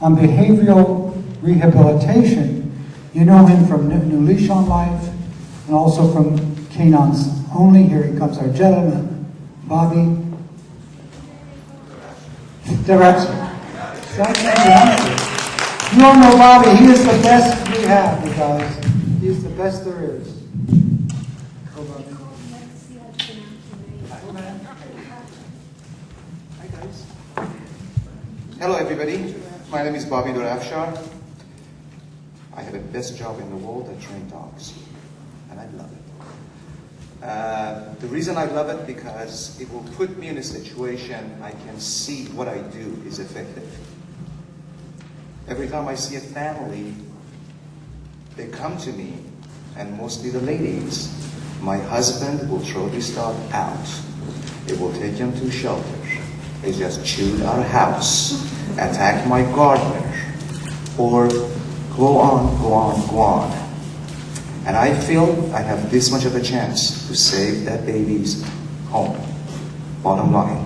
On behavioral rehabilitation, you know him from New Leash on Life and also from Canines Only. Here he comes, our gentleman, Bobby Dorafshar. You all know Bobby. He is the best we have, you guys. He's the best there is. Go, Bobby. Hi, guys. Hello, everybody. My name is Bobby Dorafshar. I have the best job in the world at train dogs, and I love it. The reason I love it because it will put me in a situation I can see what I do is effective. Every time I see a family, they come to me, and mostly the ladies. My husband will throw this dog out. It will take him to shelter. They just chewed our house, attack my gardener, or go on. And I feel I have this much of a chance to save that baby's home. Bottom line.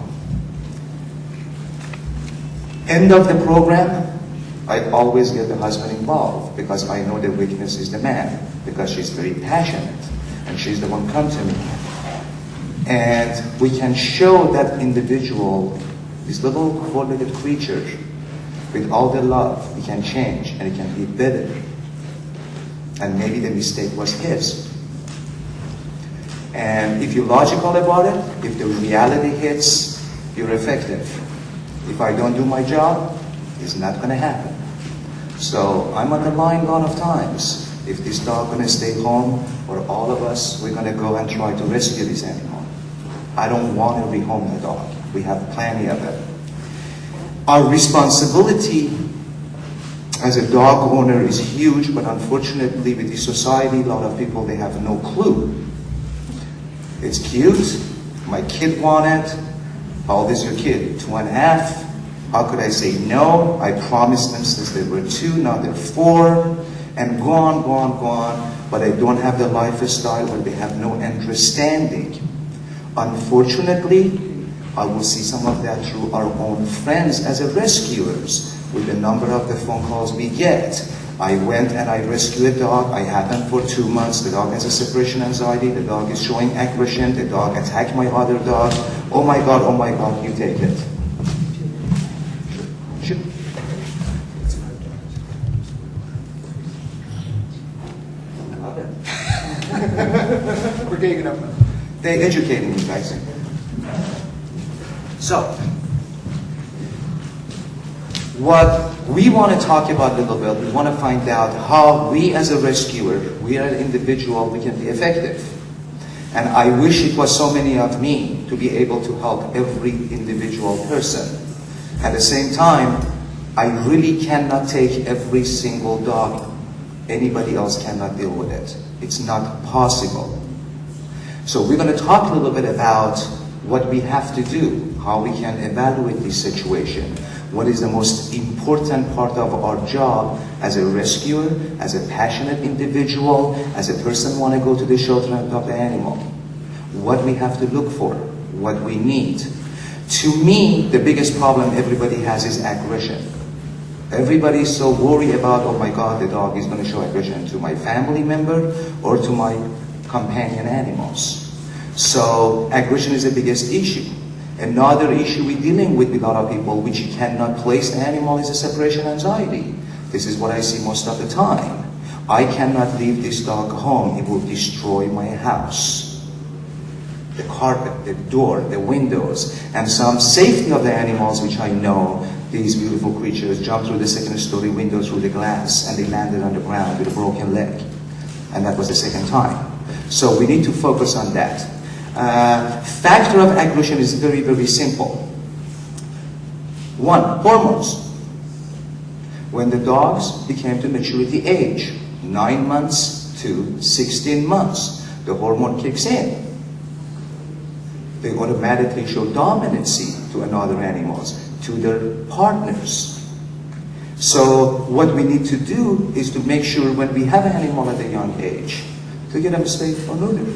End of the program, I always get the husband involved because I know the weakness is the man, because she's very passionate and she's the one come to me. And we can show that individual, this little four-legged creature, with all the love, he can change and he can be better. And maybe the mistake was his. And if you're logical about it, if the reality hits, you're effective. If I don't do my job, it's not going to happen. So I'm on the line a lot of times. If this dog going to stay home, or all of us, we're going to go and try to rescue this animal. I don't want to rehome the dog. We have plenty of it. Our responsibility as a dog owner is huge, but unfortunately with this society, a lot of people, they have no clue. It's cute. My kid wanted it. How old is your kid? 2.5. How could I say no? I promised them since they were 2, now they're 4, and go on, but I don't have the lifestyle, or they have no understanding. Unfortunately, I will see some of that through our own friends as a rescuers, with the number of the phone calls we get. I went and I rescued a dog. I had them for 2 months. The dog has a separation anxiety. The dog is showing aggression. The dog attacked my other dog. Oh my God, you take it. Sure. We're getting up now. They're educating me, guys. So, what we want to talk about a little bit, we want to find out how we as a rescuer, we are an individual, we can be effective. And I wish it was so many of me to be able to help every individual person. At the same time, I really cannot take every single dog. Anybody else cannot deal with it. It's not possible. So we're going to talk a little bit about what we have to do, how we can evaluate this situation, what is the most important part of our job as a rescuer, as a passionate individual, as a person want to go to the shelter and adopt the animal, what we have to look for, what we need. To me, the biggest problem everybody has is aggression. Everybody is so worried about, oh my God, the dog is going to show aggression to my family member or to my companion animals. So aggression is the biggest issue. Another issue we're dealing with a lot of people, which you cannot place the animal, is a separation anxiety. This is what I see most of the time. I cannot leave this dog home. It will destroy my house. The carpet, the door, the windows, and some safety of the animals, which I know these beautiful creatures jump through the second-story window through the glass, and they landed on the ground with a broken leg. And that was the second time. So we need to focus on that. Factor of aggression is very, very simple. 1, hormones. When the dogs became to maturity age, 9 months to 16 months, the hormone kicks in. They automatically show dominancy to another animals, to their partners. So what we need to do is to make sure when we have an animal at a young age, to get them spayed or neutered.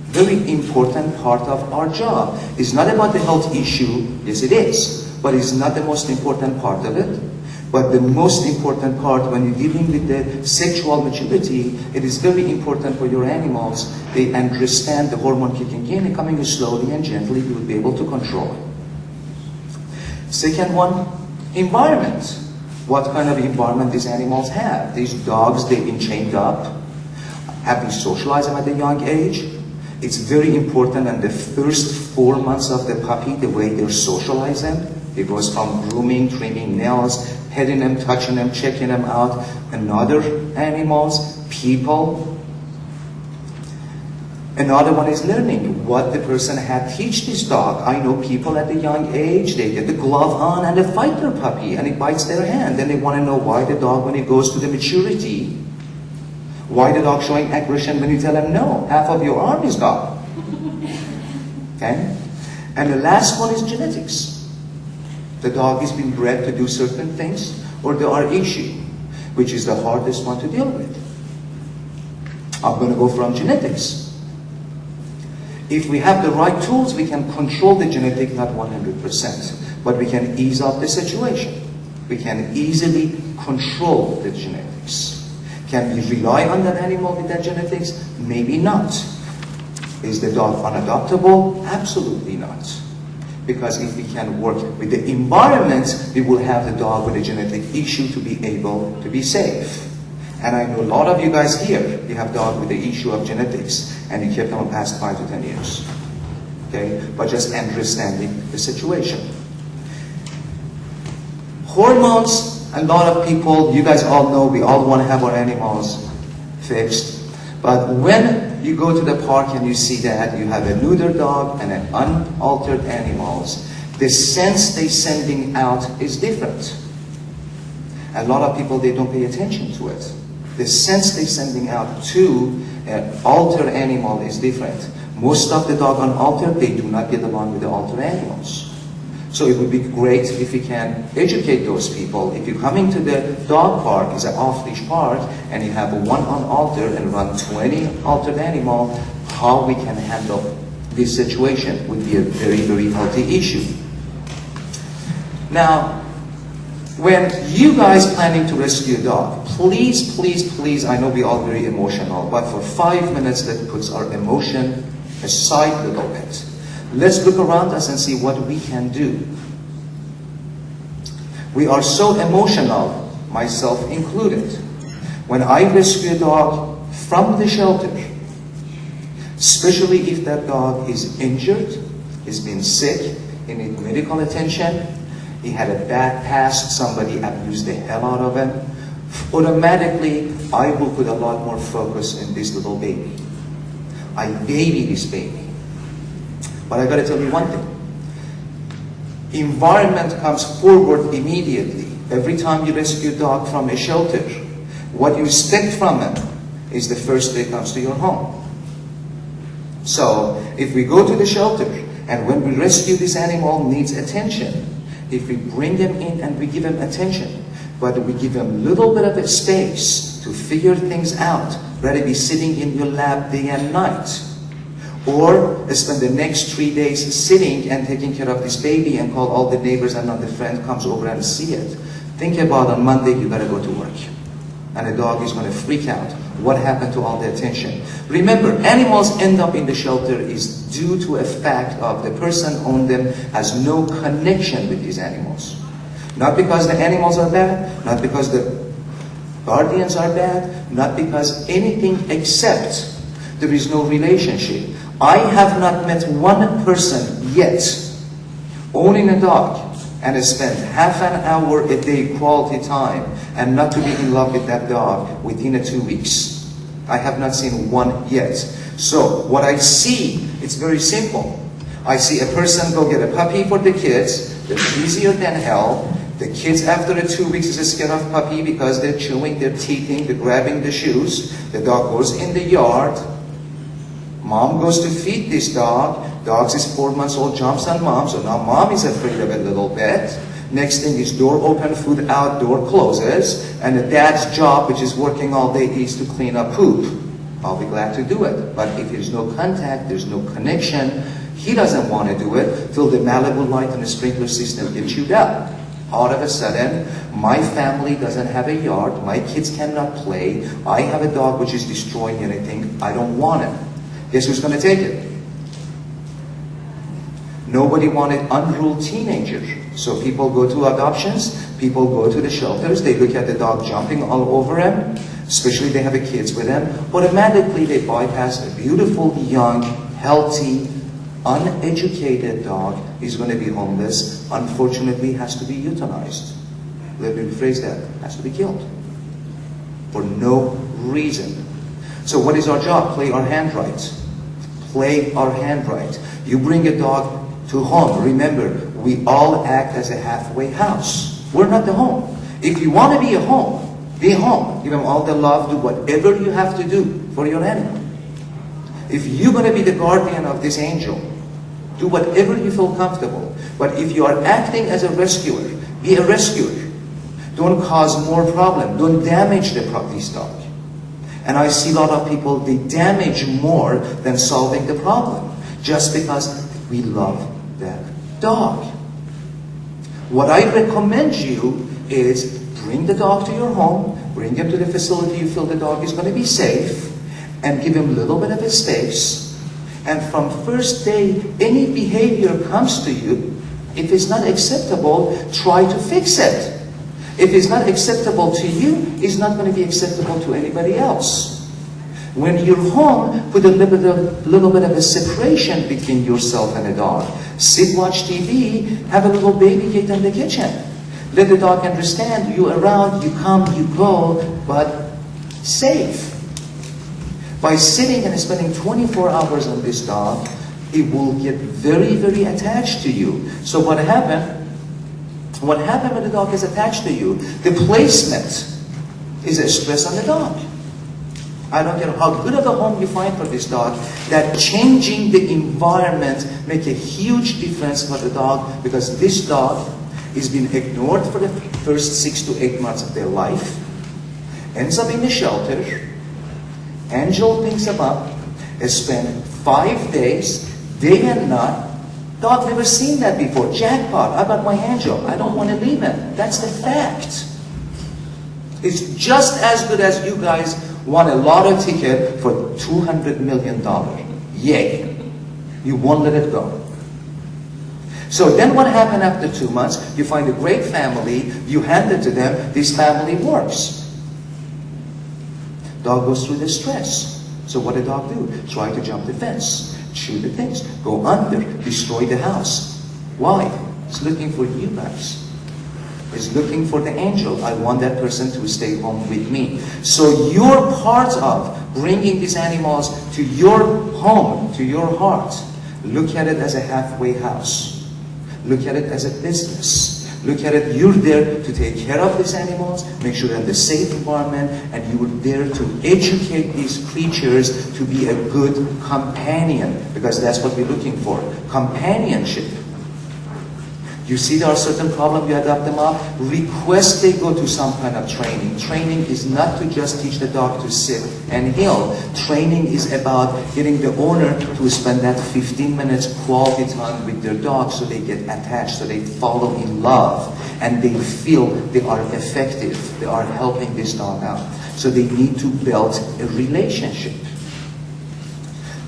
Very important part of our job. It's not about the health issue, yes it is, but it's not the most important part of it. But the most important part when you're dealing with the sexual maturity, it is very important for your animals. They understand the hormone kicking in and coming slowly and gently, you will be able to control it. Second one, environment. What kind of environment these animals have? These dogs, they've been chained up. Have we socialized them at a young age? It's very important in the first 4 months of the puppy, the way they socialize them. It goes from grooming, trimming nails, petting them, touching them, checking them out, and other animals, people. Another one is learning what the person had teach this dog. I know people at a young age, they get the glove on and they fight their puppy and it bites their hand. Then they want to know why the dog, when it goes to the maturity, why the dog showing aggression when you tell them, no, half of your arm is gone. Okay? And the last one is genetics. The dog is being bred to do certain things, or there are issues, which is the hardest one to deal with. I'm going to go from genetics. If we have the right tools, we can control the genetic, not 100%, but we can ease up the situation. We can easily control the genetics. Can we rely on that animal with that genetics? Maybe not. Is the dog unadoptable? Absolutely not. Because if we can work with the environment, we will have the dog with a genetic issue to be able to be safe. And I know a lot of you guys here, you have dog with the issue of genetics, and you kept on past 5 to 10 years. Okay? But just understanding the situation. Hormones, a lot of people, you guys all know, we all want to have our animals fixed. But when you go to the park and you see that you have a neuter dog and an unaltered animals, the sense they're sending out is different. A lot of people, they don't pay attention to it. The sense they're sending out to an altered animal is different. Most of the dog unaltered, they do not get along with the altered animals. So it would be great if we can educate those people. If you're coming to the dog park, it's an off-leash park, and you have one unaltered and run 20 altered animal, how we can handle this situation would be a very, very healthy issue. Now, when you guys planning to rescue a dog, please, please, please, I know we're all very emotional, but for 5 minutes, let's put our emotion aside a little bit. Let's look around us and see what we can do. We are so emotional, myself included. When I rescue a dog from the shelter, especially if that dog is injured, has been sick, he needs medical attention, he had a bad past, somebody abused the hell out of him, automatically I will put a lot more focus in this little baby. I baby this baby. But I got to tell you one thing. Environment comes forward immediately. Every time you rescue a dog from a shelter, what you expect from him is the first day comes to your home. So, if we go to the shelter, and when we rescue this animal needs attention, if we bring them in and we give them attention, but we give them a little bit of a space to figure things out, rather be sitting in your lap day and night, or spend the next 3 days sitting and taking care of this baby and call all the neighbors and not the friend comes over and see it. Think about on Monday you gotta go to work. And the dog is gonna freak out. What happened to all the attention? Remember, animals end up in the shelter is due to a fact of the person owned them has no connection with these animals. Not because the animals are bad, not because the guardians are bad, not because anything except there is no relationship. I have not met one person yet owning a dog and has spent half an hour a day quality time and not to be in love with that dog within 2 weeks. I have not seen one yet. So what I see, it's very simple. I see a person go get a puppy for the kids. They're busier than hell. The kids after 2 weeks is scared of puppy because they're chewing, they're teething, they're grabbing the shoes. The dog goes in the yard. Mom goes to feed this dog. Dog is 4 months old, jumps on mom. So now mom is afraid of it a little bit. Next thing is door open, food out, door closes. And the dad's job, which is working all day, is to clean up poop. I'll be glad to do it. But if there's no contact, there's no connection, he doesn't want to do it till the Malibu light and the sprinkler system get chewed up. All of a sudden, my family doesn't have a yard, my kids cannot play, I have a dog which is destroying anything, I don't want it. Guess who's going to take it? Nobody wanted unruly teenagers. So people go to adoptions, people go to the shelters, they look at the dog jumping all over them, especially they have the kids with them, automatically they bypass a beautiful, young, healthy, uneducated dog is going to be homeless, unfortunately has to be euthanized. Let me rephrase that, has to be killed. For no reason. So what is our job? Play our hand right. Play our hand right. You bring a dog to home. Remember, we all act as a halfway house. We're not the home. If you want to be a home, be home. Give them all the love, do whatever you have to do for your animal. If you're going to be the guardian of this angel, do whatever you feel comfortable. But if you are acting as a rescuer, be a rescuer. Don't cause more problem. Don't damage this dog. And I see a lot of people, they damage more than solving the problem. Just because we love that dog. What I recommend you is bring the dog to your home, bring him to the facility you feel the dog is going to be safe, and give him a little bit of a space. And from first day, any behavior comes to you, if it's not acceptable, try to fix it. If it's not acceptable to you, it's not going to be acceptable to anybody else. When you're home, put a little bit of a separation between yourself and the dog. Sit, watch TV, have a little baby gate in the kitchen. Let the dog understand you around, you come, you go, but safe. By sitting and spending 24 hours on this dog, it will get very, very attached to you. So what happened when the dog is attached to you? The placement is a stress on the dog. I don't care how good of a home you find for this dog, that changing the environment make a huge difference for the dog, because this dog is being ignored for the first 6 to 8 months of their life, ends up in the shelter, angel picks him up, spend 5 days, day and night. Dog never seen that before. Jackpot, I got my angel. I don't want to leave him. That's the fact. It's just as good as you guys won a lotto ticket for $200 million. Yay. You won't let it go. So then what happened after 2 months? You find a great family, you hand it to them, this family works. Dog goes through the stress. So what did dog do? Try to jump the fence, chew the things, go under, destroy the house. Why? It's looking for you guys. It's looking for the angel. I want that person to stay home with me. So you're part of bringing these animals to your home, to your heart. Look at it as a halfway house. Look at it as a business. Look at it, you're there to take care of these animals, make sure they're in a safe environment, and you're there to educate these creatures to be a good companion, because that's what we're looking for, companionship. You see there are certain problems, you adopt them up, request they go to some kind of training. Training is not to just teach the dog to sit and heel. Training is about getting the owner to spend that 15 minutes quality time with their dog, so they get attached, so they fall in love, and they feel they are effective, they are helping this dog out. So they need to build a relationship.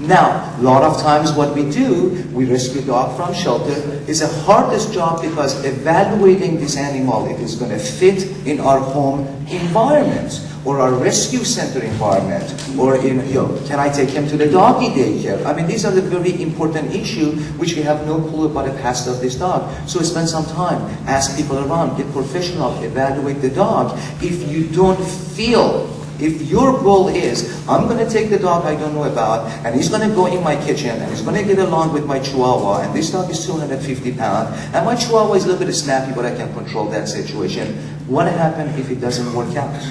Now, a lot of times what we do, we rescue dog from shelter, is the hardest job, because evaluating this animal, if it's going to fit in our home environment, or our rescue center environment, or in, can I take him to the doggy daycare? I mean, these are the very important issues which we have no clue about the past of this dog. So spend some time, ask people around, get professional, evaluate the dog. If you don't feel, if your goal is, I'm going to take the dog I don't know about, and he's going to go in my kitchen, and he's going to get along with my Chihuahua, and this dog is 250 pounds, and my Chihuahua is a little bit snappy, but I can control that situation. What happens if it doesn't work out?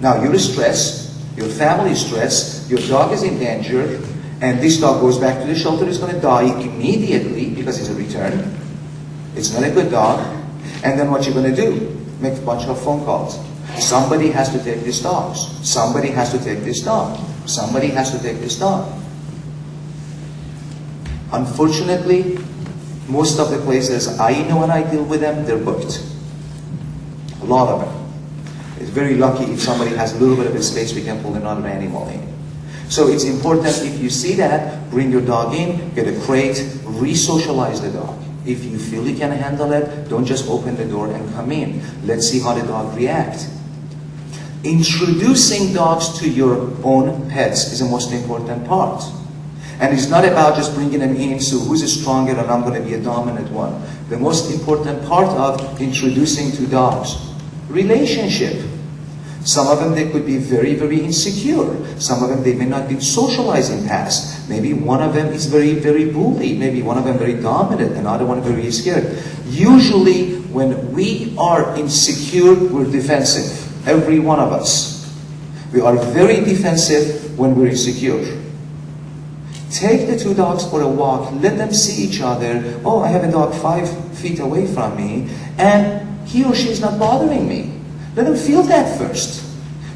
Now you're stressed, your family is stressed, your dog is in danger, and this dog goes back to the shelter, is going to die immediately because it's a return. It's not a good dog. And then what you're going to do? Make a bunch of phone calls. Somebody has to take these dogs. Somebody has to take this dog. Somebody has to take this dog. Unfortunately, Most of the places I know and I deal with them, they're booked. A lot of them. It's very lucky if somebody has a little bit of a space, we can pull another animal in. So it's important, if you see that, bring your dog in, get a crate, re-socialize the dog. If you feel you can handle it, don't just open the door and come in. Let's see how the dog reacts. Introducing dogs to your own pets is the most important part. And it's not about just bringing them in, so who's stronger and I'm going to be a dominant one. The most important part of introducing to dogs, relationship. Some of them, they could be very, very insecure. Some of them, they may not be socialized in past. Maybe one of them is very, very bully. Maybe one of them very dominant, another one very scared. Usually, when we are insecure, we're defensive. Every one of us. We are very defensive when we're insecure. Take the two dogs for a walk. Let them see each other. Oh, I have a dog 5 feet away from me, and he or she is not bothering me. Let them feel that first.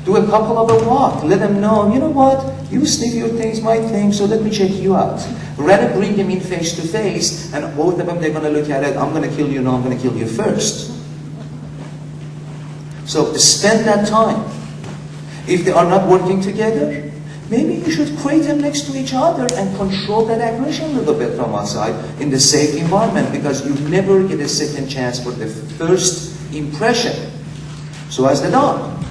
Do a couple of a walk. Let them know, you know what? You sniff your things, my things, so let me check you out. Rather bring them in face to face, and both of them, they're going to look at it. I'm going to kill you, no, I'm going to kill you first. So spend that time. If they are not working together, maybe you should crate them next to each other and control that aggression a little bit from outside in the safe environment, because you never get a second chance for the first impression. So as the dog.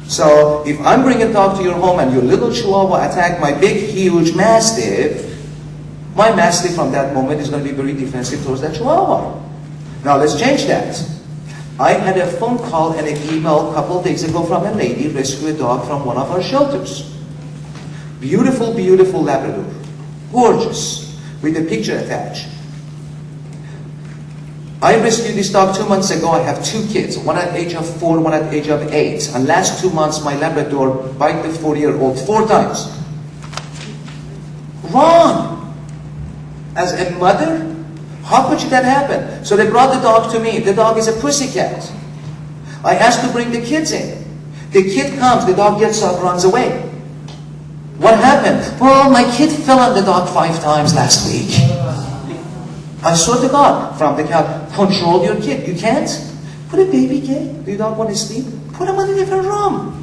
So if I'm bringing a dog to your home and your little Chihuahua attacked my big, huge Mastiff, my Mastiff from that moment is going to be very defensive towards that Chihuahua. Now let's change that. I had a phone call and an email a couple of days ago from a lady rescued a dog from one of our shelters. Beautiful, beautiful Labrador. Gorgeous. With a picture attached. I rescued this dog 2 months ago. I have 2 kids. One at the age of 4, one at the age of 8. And last 2 months, my Labrador bit the 4-year-old 4 times. Wrong. As a mother, how could that happen? So they brought the dog to me. The dog is a pussycat. I asked to bring the kids in. The kid comes, the dog gets up, runs away. What happened? Well, my kid fell on the dog 5 times last week. I swear to God, from the couch, control your kid. You can't? Put a baby kid. Do you not want to sleep? Put him in a different room.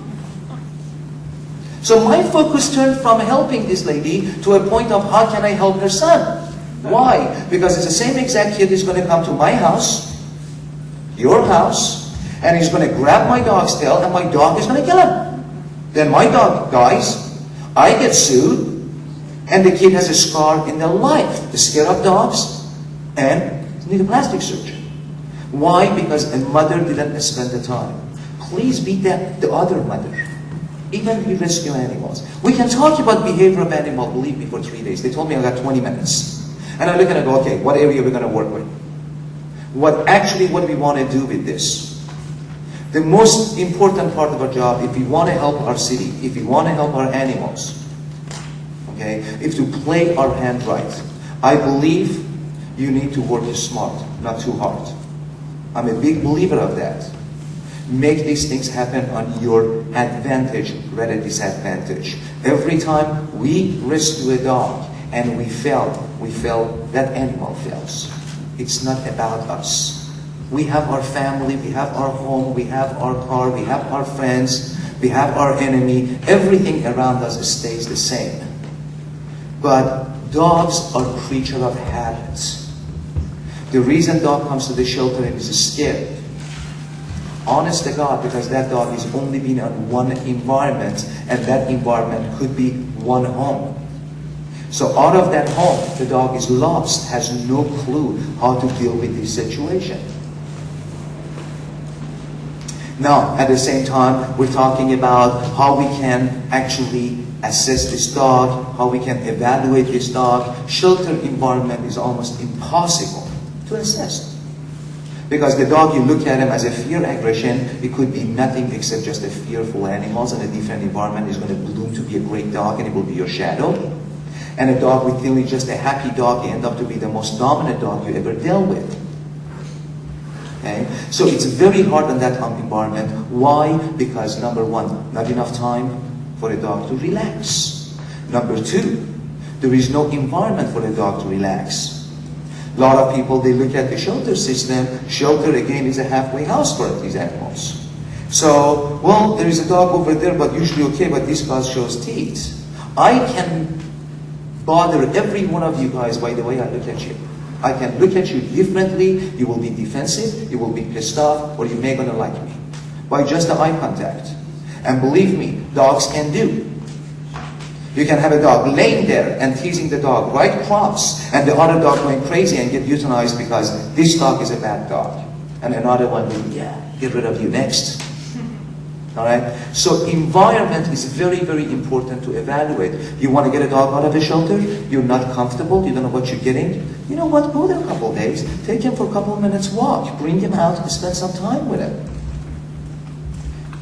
So my focus turned from helping this lady to a point of how can I help her son? Why? Because it's the same exact kid is going to come to my house, your house, and he's going to grab my dog's tail and my dog is going to kill him. Then my dog dies, I get sued, and the kid has a scar in their life. They're scared of dogs and need a plastic surgery. Why? Because a mother didn't spend the time. Please be the other mother. Even we rescue animals. We can talk about behavior of animal, believe me, for 3 days. They told me I got 20 minutes. And I look at it and go, okay, what area are we going to work with? What do we want to do with this? The most important part of our job, if we want to help our city, if we want to help our animals, okay, if to play our hand right, I believe you need to work smart, not too hard. I'm a big believer of that. Make these things happen on your advantage rather than disadvantage. Every time we rescue a dog and we fail, that animal fails. It's not about us. We have our family, we have our home, we have our car, we have our friends, we have our enemy. Everything around us stays the same. But dogs are creatures of habits. The reason dog comes to the shelter and is scared, honest to God, because that dog is only been in one environment, and that environment could be one home. So out of that home, the dog is lost, has no clue how to deal with this situation. Now, at the same time, we're talking about how we can actually assess this dog, how we can evaluate this dog. Shelter environment is almost impossible to assess. Because the dog, you look at him as a fear aggression, it could be nothing except just a fearful animal, and a different environment is going to bloom to be a great dog, and it will be your shadow. And a dog with feeling just a happy dog, you end up to be the most dominant dog you ever dealt with. Okay? So it's very hard on that environment. Why? Because number one, not enough time for a dog to relax. Number two, there is no environment for a dog to relax. A lot of people, they look at the shelter system. Shelter, again, is a halfway house for these animals. So, well, there is a dog over there, but usually okay, but this guy shows teeth. I can bother every one of you guys by the way I look at you. I can look at you differently. You will be defensive, you will be pissed off, or you may gonna like me. By just the eye contact. And believe me, dogs can do. You can have a dog laying there and teasing the dog right across, and the other dog going crazy and get euthanized because this dog is a bad dog. And another one will, yeah, get rid of you next. All right? So environment is very, very important to evaluate. You want to get a dog out of the shelter, you're not comfortable, you don't know what you're getting. You know what? Go there a couple of days, take him for a couple of minutes walk, bring him out and spend some time with him.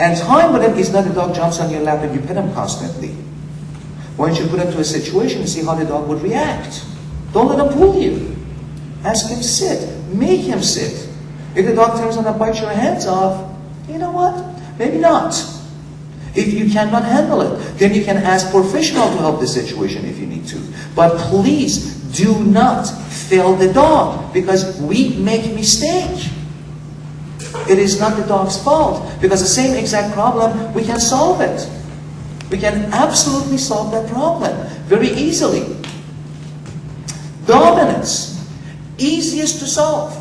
And time with him is not the dog jumps on your lap and you pet him constantly. Why don't you put him to a situation and see how the dog would react? Don't let him pull you. Ask him sit. Make him sit. If the dog turns on and bites your hands off, you know what? Maybe not. If you cannot handle it, then you can ask professional to help the situation if you need to. But please do not fail the dog because we make mistake. It is not the dog's fault because the same exact problem, we can solve it. We can absolutely solve that problem very easily. Dominance, easiest to solve.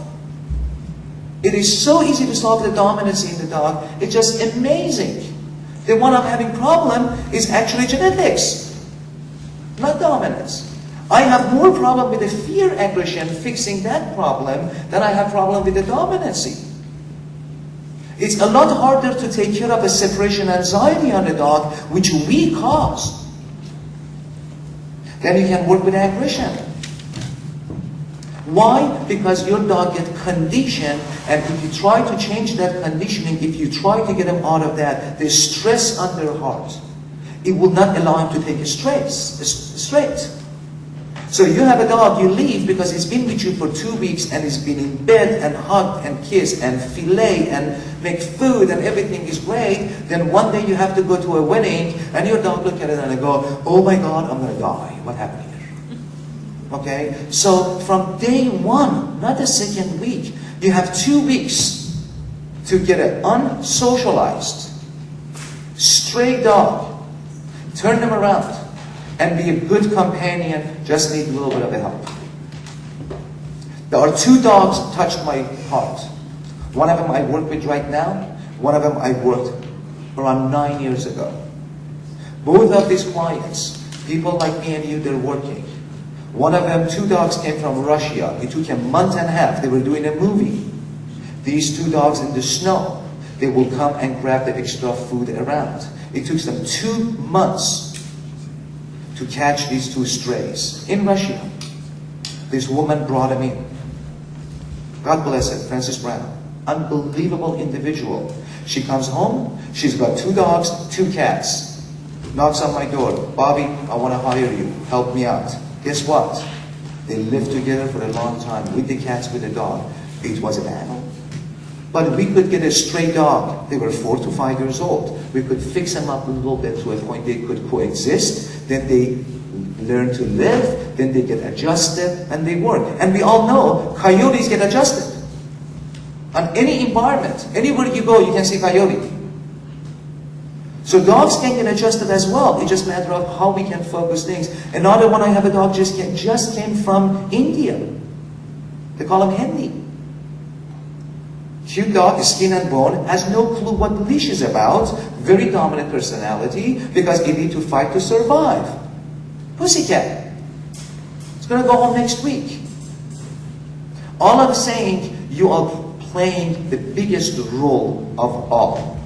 It is so easy to solve the dominance in the dog. It's just amazing. The one I'm having problem is actually genetics, not dominance. I have more problem with the fear aggression fixing that problem than I have problem with the dominancy. It's a lot harder to take care of a separation anxiety on the dog, which we cause. Then you can work with aggression. Why? Because your dog gets conditioned, and if you try to change that conditioning, if you try to get him out of that, the stress on their heart, it will not allow him to take a straight. So you have a dog, you leave because it's been with you for 2 weeks and it's been in bed and hugged and kissed and fillet and make food and everything is great. Then one day you have to go to a wedding and your dog look at it and go, oh my God, I'm going to die. What happened here? Okay? So from day one, not the second week, you have 2 weeks to get an unsocialized, stray dog, turn them around, and be a good companion, just need a little bit of help. There are 2 dogs touched my heart. One of them I work with right now. One of them I worked around 9 years ago. Both of these clients, people like me and you, they're working. One of them, 2 dogs came from Russia. It took a month and a half. They were doing a movie. These 2 dogs in the snow, they will come and grab the extra food around. It took them 2 months to catch these 2 strays in Russia. This woman brought them in. God bless her, Frances Brown. Unbelievable individual. She comes home, she's got 2 dogs, 2 cats. Knocks on my door. Bobby, I want to hire you. Help me out. Guess what? They lived together for a long time with the cats, with the dog. It was a battle. But we could get a stray dog. They were 4 to 5 years old. We could fix them up a little bit to a point they could coexist. Then they learn to live. Then they get adjusted and they work. And we all know coyotes get adjusted. On any environment, anywhere you go, you can see coyote. So dogs can get adjusted as well. It's just a matter of how we can focus things. Another one, I have a dog just came from India. They call him Henry. Cute dog, skin and bone, has no clue what the leash is about. Very dominant personality because it needs to fight to survive. Pussycat. It's going to go home next week. All I'm saying, you are playing the biggest role of all.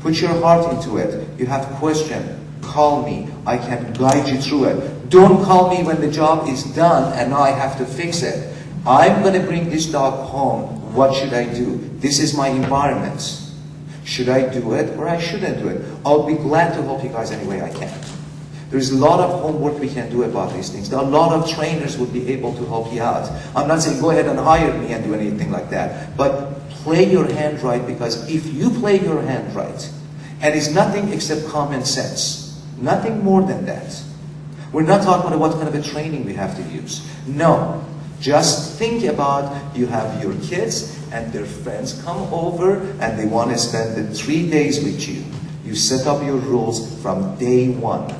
Put your heart into it. You have question, call me. I can guide you through it. Don't call me when the job is done and now I have to fix it. I'm going to bring this dog home. What should I do? This is my environment. Should I do it or I shouldn't do it? I'll be glad to help you guys any way I can. There's a lot of homework we can do about these things. There are a lot of trainers will be able to help you out. I'm not saying go ahead and hire me and do anything like that. But play your hand right, because if you play your hand right, and it's nothing except common sense, nothing more than that. We're not talking about what kind of a training we have to use. No. Just think about, you have your kids and their friends come over and they want to spend the 3 days with you. You set up your rules from day one.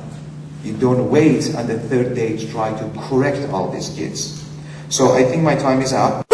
You don't wait on the third day to try to correct all these kids. So I think my time is out.